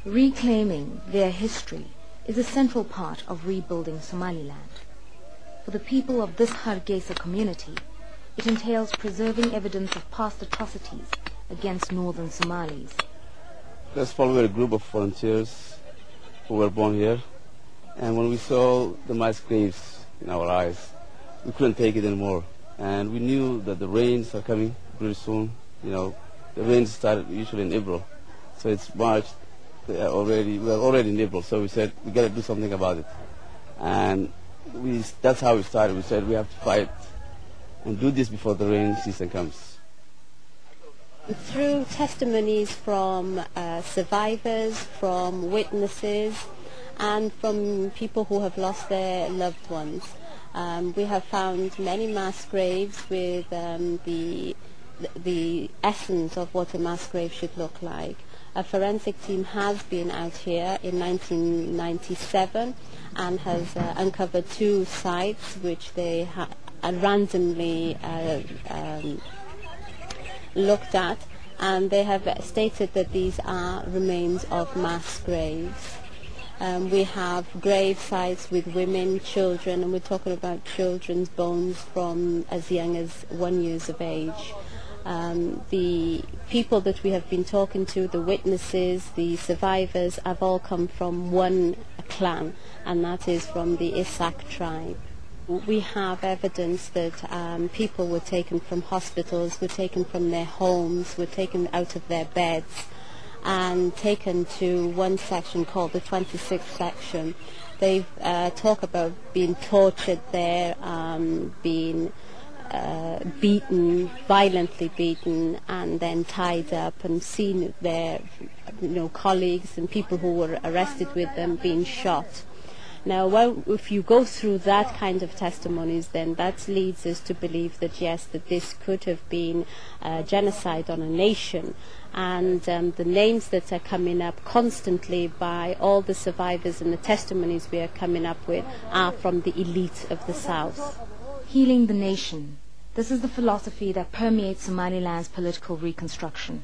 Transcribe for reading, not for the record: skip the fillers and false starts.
Reclaiming their history is a central part of rebuilding Somaliland. For the people of this Hargeisa community, it entails preserving evidence of past atrocities against northern Somalis. Let's follow a group of volunteers who were born here, and when we saw the mass graves in our eyes, we couldn't take it anymore. And we knew that the rains are coming pretty soon. You know, the rains started usually in April, so it's March. We're already in April, so we said we got to do something about it. And that's how we started. We said we have to fight and do this before the rain season comes. Through testimonies from survivors, from witnesses, and from people who have lost their loved ones, we have found many mass graves with the essence of what a mass grave should look like. A forensic team has been out here in 1997 and has uncovered 2 sites which they randomly looked at, and they have stated that these are remains of mass graves. We have grave sites with women, children, and we're talking about children's bones from as young as 1 year of age. The people that we have been talking to, the witnesses, the survivors, have all come from one clan, and that is from the Isak tribe. We have evidence that people were taken from hospitals, were taken from their homes, were taken out of their beds and taken to one section called the 26th section. They talk about being tortured there, being beaten, violently beaten, and then tied up, and seen their colleagues and people who were arrested with them being shot. Now, if you go through that kind of testimonies, then that leads us to believe that yes, that this could have been genocide on a nation. And the names that are coming up constantly by all the survivors and the testimonies we are coming up with are from the elite of the South. Healing the nation. This is the philosophy that permeates Somaliland's political reconstruction.